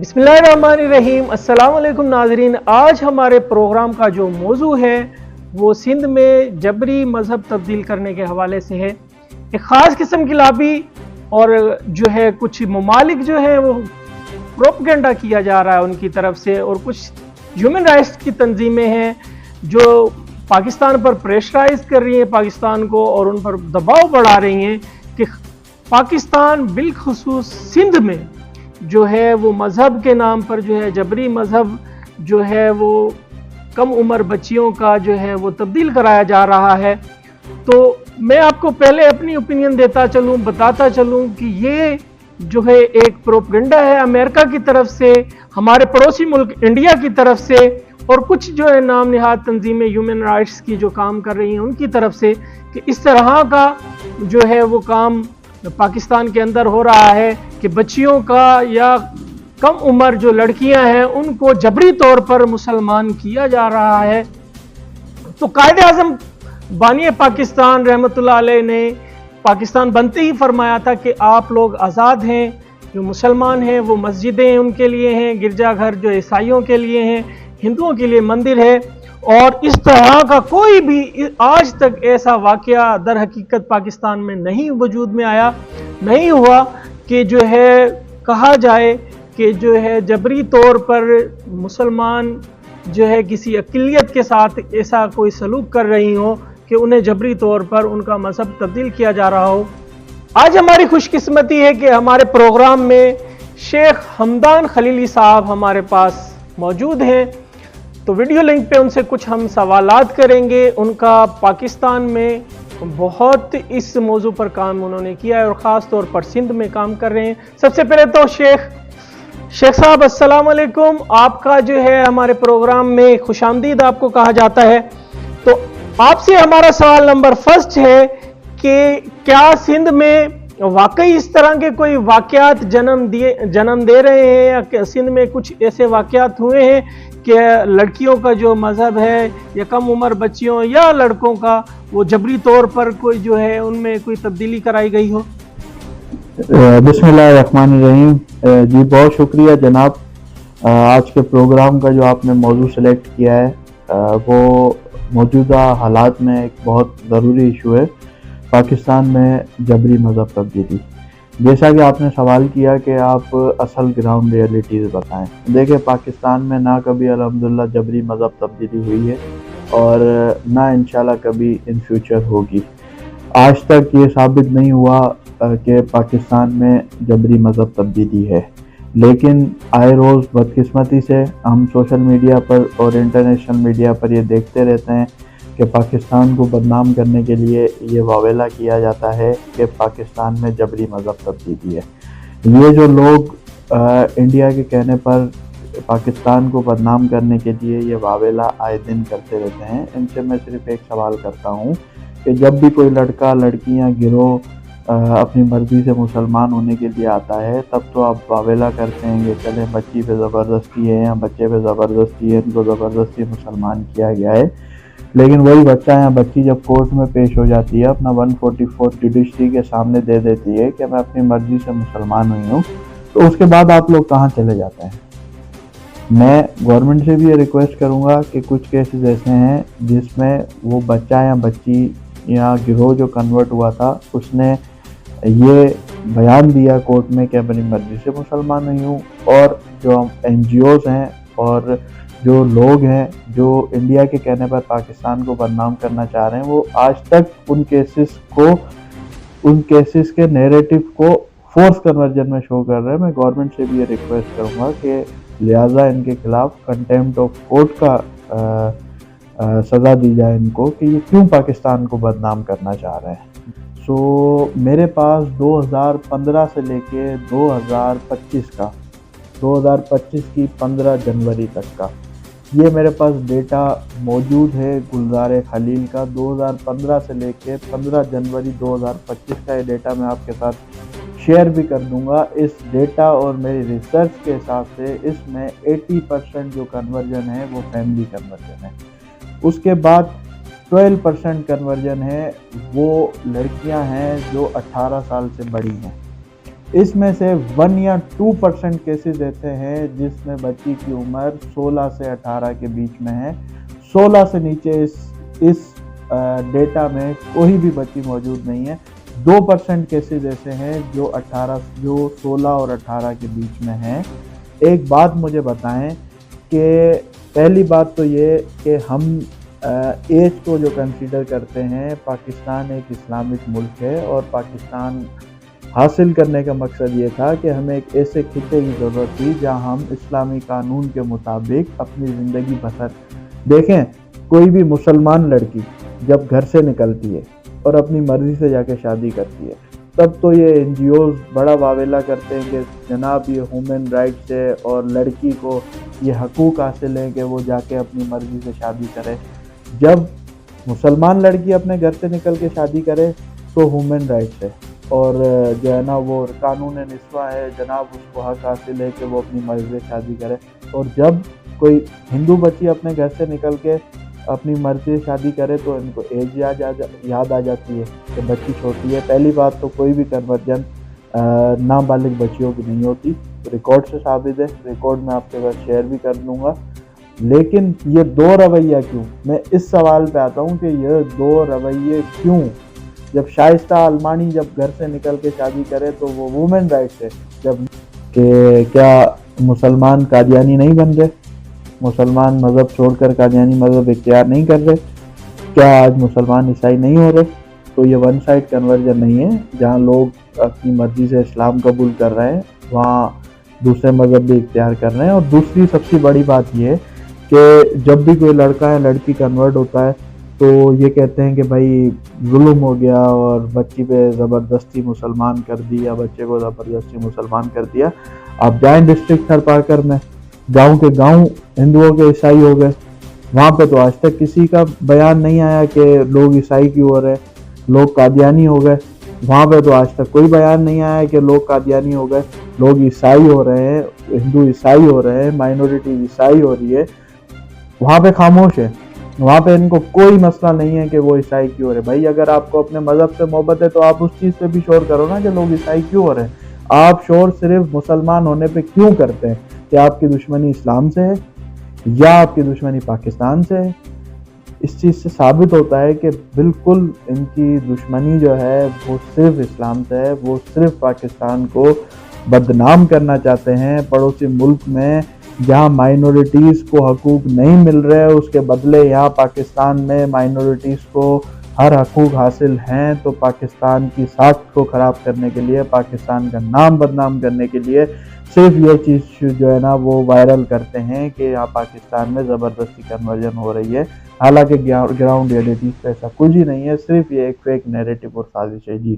بسم اللہ الرحمن الرحیم۔ السلام علیکم ناظرین، آج ہمارے پروگرام کا جو موضوع ہے وہ سندھ میں جبری مذہب تبدیل کرنے کے حوالے سے ہے۔ ایک خاص قسم کی لابی اور جو ہے کچھ ممالک جو ہے وہ پروپیگنڈا کیا جا رہا ہے ان کی طرف سے، اور کچھ ہیومن رائٹس کی تنظیمیں ہیں جو پاکستان پر پریشرائز کر رہی ہیں پاکستان کو، اور ان پر دباؤ بڑھا رہی ہیں کہ پاکستان بالخصوص سندھ میں جو ہے وہ مذہب کے نام پر جو ہے جبری مذہب جو ہے وہ کم عمر بچیوں کا جو ہے وہ تبدیل کرایا جا رہا ہے۔ تو میں آپ کو پہلے اپنی اوپینین بتاتا چلوں کہ یہ جو ہے ایک پروپیگنڈا ہے امریکہ کی طرف سے، ہمارے پڑوسی ملک انڈیا کی طرف سے، اور کچھ جو ہے نام نہاد تنظیمیں ہیومن رائٹس کی جو کام کر رہی ہیں ان کی طرف سے، کہ اس طرح کا جو ہے وہ کام پاکستان کے اندر ہو رہا ہے کہ بچیوں کا یا کم عمر جو لڑکیاں ہیں ان کو جبری طور پر مسلمان کیا جا رہا ہے۔ تو قائد اعظم بانی پاکستان رحمۃ اللہ علیہ نے پاکستان بنتے ہی فرمایا تھا کہ آپ لوگ آزاد ہیں، جو مسلمان ہیں وہ مسجدیں ان کے لیے ہیں، گرجا گھر جو عیسائیوں کے لیے ہیں، ہندوؤں کے لیے مندر ہے، اور اس طرح کا کوئی بھی آج تک ایسا واقعہ در حقیقت پاکستان میں نہیں وجود میں آیا، نہیں ہوا کہ جو ہے کہا جائے کہ جو ہے جبری طور پر مسلمان جو ہے کسی اقلیت کے ساتھ ایسا کوئی سلوک کر رہی ہوں کہ انہیں جبری طور پر ان کا مذہب تبدیل کیا جا رہا ہو۔ آج ہماری خوش قسمتی ہے کہ ہمارے پروگرام میں شیخ حمدان خلیلی صاحب ہمارے پاس موجود ہیں، تو ویڈیو لنک پہ ان سے کچھ ہم سوالات کریں گے۔ ان کا پاکستان میں بہت اس موضوع پر کام انہوں نے کیا ہے اور خاص طور پر سندھ میں کام کر رہے ہیں۔ سب سے پہلے تو شیخ صاحب السلام علیکم، آپ کا جو ہے ہمارے پروگرام میں خوش آمدید آپ کو کہا جاتا ہے۔ تو آپ سے ہمارا سوال نمبر فرسٹ ہے کہ کیا سندھ میں واقعی اس طرح کے کوئی واقعات جنم دے رہے ہیں، یا کہ سندھ میں کچھ ایسے واقعات ہوئے ہیں کہ لڑکیوں کا جو مذہب ہے یا کم عمر بچیوں یا لڑکوں کا وہ جبری طور پر کوئی جو ہے ان میں کوئی تبدیلی کرائی گئی ہو؟ بسم اللہ الرحمن الرحیم۔ جی بہت شکریہ جناب، آج کے پروگرام کا جو آپ نے موضوع سلیکٹ کیا ہے وہ موجودہ حالات میں ایک بہت ضروری ایشو ہے، پاکستان میں جبری مذہب تبدیلی۔ جیسا کہ آپ نے سوال کیا کہ آپ اصل گراؤنڈ ریئلٹیز بتائیں، دیکھیں پاکستان میں نہ کبھی الحمدللہ جبری مذہب تبدیلی ہوئی ہے اور نہ انشاءاللہ کبھی ان فیوچر ہوگی۔ آج تک یہ ثابت نہیں ہوا کہ پاکستان میں جبری مذہب تبدیلی ہے، لیکن آئے روز بدقسمتی سے ہم سوشل میڈیا پر اور انٹرنیشنل میڈیا پر یہ دیکھتے رہتے ہیں کہ پاکستان کو بدنام کرنے کے لیے یہ واویلا کیا جاتا ہے کہ پاکستان میں جبری مذہب تبدیلی ہے۔ یہ جو لوگ انڈیا کے کہنے پر پاکستان کو بدنام کرنے کے لیے یہ واویلا آئے دن کرتے رہتے ہیں، ان سے میں صرف ایک سوال کرتا ہوں کہ جب بھی کوئی لڑکا لڑکیاں گروہ اپنی مرضی سے مسلمان ہونے کے لیے آتا ہے، تب تو آپ واویلا کرتے ہیں کہ چلیں بچی پہ زبردستی ہے یا بچے پہ زبردستی ہے، ان کو زبردستی مسلمان کیا گیا ہے۔ لیکن وہی بچہ یا بچی جب کورٹ میں پیش ہو جاتی ہے، اپنا 144 جوڈیشری کے سامنے دے دیتی ہے کہ میں اپنی مرضی سے مسلمان ہوئی ہوں، تو اس کے بعد آپ لوگ کہاں چلے جاتے ہیں؟ میں گورنمنٹ سے بھی یہ ریکویسٹ کروں گا کہ کچھ کیسز ایسے ہیں جس میں وہ بچہ یا بچی یا گروہ جو کنورٹ ہوا تھا اس نے یہ بیان دیا کورٹ میں کہ اپنی مرضی سے مسلمان ہوئی ہوں، اور جو این جی اوز ہیں اور جو لوگ ہیں جو انڈیا کے کہنے پر پاکستان کو بدنام کرنا چاہ رہے ہیں، وہ آج تک ان کیسز کے نیریٹو کو فورس کنورژن میں شو کر رہے ہیں۔ میں گورنمنٹ سے بھی یہ ریکویسٹ کروں گا کہ لہٰذا ان کے خلاف کنٹیمپٹ آف کورٹ کا سزا دی جائے ان کو کہ یہ کیوں پاکستان کو بدنام کرنا چاہ رہے ہیں۔ میرے پاس 2015 سے لے کے 2025 کی 15 جنوری تک کا یہ میرے پاس ڈیٹا موجود ہے گلزار خلیل کا۔ 2015 سے لے کے 15 جنوری 2025 کا یہ ڈیٹا میں آپ کے ساتھ شیئر بھی کر دوں گا۔ اس ڈیٹا اور میری ریسرچ کے حساب سے اس میں 80% جو کنورژن ہے وہ فیملی کنورژن ہے، اس کے بعد 12% کنورژن ہے وہ لڑکیاں ہیں جو 18 سال سے بڑی ہیں۔ اس میں سے 1 یا 2% کیسز ایسے ہیں جس میں بچی کی عمر 16 سے 18 کے بیچ میں ہے. 16 سے نیچے اس ڈیٹا میں کوئی بھی بچی موجود نہیں ہے. 2% کیسز ایسے ہیں جو 16 اور 18 کے بیچ میں ہیں. ایک بات مجھے بتائیں کہ پہلی بات تو یہ کہ ہم ایج کو جو کنسیڈر کرتے ہیں، پاکستان ایک اسلامک ملک ہے اور پاکستان حاصل کرنے کا مقصد یہ تھا کہ ہمیں ایک ایسے خطے کی ضرورت تھی جہاں ہم اسلامی قانون کے مطابق اپنی زندگی بسر. دیکھیں، کوئی بھی مسلمان لڑکی جب گھر سے نکلتی ہے اور اپنی مرضی سے جا کے شادی کرتی ہے، تب تو یہ NGOs بڑا واویلا کرتے ہیں کہ جناب یہ ہیومن رائٹس ہے اور لڑکی کو یہ حقوق حاصل ہیں کہ وہ جا کے اپنی مرضی سے شادی کرے. جب مسلمان لڑکی اپنے گھر سے نکل کے شادی کرے تو ہیومن رائٹس ہے اور جو ہے نا وہ قانون نسواں ہے جناب، اس کو حق حاصل ہے کہ وہ اپنی مرضی سے شادی کرے. اور جب کوئی ہندو بچی اپنے گھر سے نکل کے اپنی مرضی سے شادی کرے تو ان کو ایج یاد آ جاتی ہے کہ بچی چھوٹی ہے. پہلی بات تو کوئی بھی کنورجن نابالغ بچیوں کی نہیں ہوتی، ریکارڈ سے ثابت ہے، ریکارڈ میں آپ کے ساتھ شیئر بھی کر دوں گا. لیکن یہ دو رویہ کیوں؟ میں اس سوال پہ آتا ہوں کہ یہ دو رویے کیوں؟ جب شائستہ علمانی جب گھر سے نکل کے شادی کرے تو وہ وومن رائٹس ہے. جب کہ کیا مسلمان قادیانی نہیں بن رہے؟ مسلمان مذہب چھوڑ کر قادیانی مذہب اختیار نہیں کر رہے؟ کیا آج مسلمان عیسائی نہیں ہو رہے؟ تو یہ ون سائڈ کنورژن نہیں ہے. جہاں لوگ اپنی مرضی سے اسلام قبول کر رہے ہیں وہاں دوسرے مذہب بھی اختیار کر رہے ہیں. اور دوسری سب سے بڑی بات یہ ہے کہ جب بھی کوئی لڑکا یا لڑکی کنورٹ ہوتا ہے تو یہ کہتے ہیں کہ بھائی ظلم ہو گیا اور بچی پہ زبردستی مسلمان کر دیا، بچے کو زبردستی مسلمان کر دیا. آپ جائیں ڈسٹرکٹ تھر پارکر میں، گاؤں کے گاؤں ہندوؤں کے عیسائی ہو گئے، وہاں پہ تو آج تک کسی کا بیان نہیں آیا کہ لوگ عیسائی کیوں ہو رہے، لوگ قادیانی ہو گئے. وہاں پہ تو آج تک کوئی بیان نہیں آیا کہ لوگ قادیانی ہو گئے. لوگ عیسائی ہو رہے ہیں، ہندو عیسائی ہو رہے ہیں، مائنورٹی عیسائی ہو رہی ہے، وہاں پہ خاموش ہے. وہاں پہ ان کو کوئی مسئلہ نہیں ہے کہ وہ عیسائی کیوں ہو رہے. بھائی اگر آپ کو اپنے مذہب سے محبت ہے تو آپ اس چیز پہ بھی شور کرو نا کہ لوگ عیسائی کیوں ہو رہے ہیں. آپ شور صرف مسلمان ہونے پہ کیوں کرتے ہیں؟ کہ آپ کی دشمنی اسلام سے ہے یا آپ کی دشمنی پاکستان سے ہے؟ اس چیز سے ثابت ہوتا ہے کہ بالکل ان کی دشمنی جو ہے وہ صرف اسلام سے ہے. وہ صرف پاکستان کو بدنام کرنا چاہتے ہیں. پڑوسی ملک میں جہاں مائنورٹیز کو حقوق نہیں مل رہے، اس کے بدلے یہاں پاکستان میں مائنورٹیز کو ہر حقوق حاصل ہیں. تو پاکستان کی ساکھ کو خراب کرنے کے لیے، پاکستان کا نام بدنام کرنے کے لیے صرف یہ چیز جو ہے نا وہ وائرل کرتے ہیں کہ یہاں پاکستان میں زبردستی کنورژن ہو رہی ہے. حالانکہ گراؤنڈ ریئلٹی پہ ایسا کچھ ہی نہیں ہے، صرف یہ ایک فیک نیریٹو اور سازش ہے. جی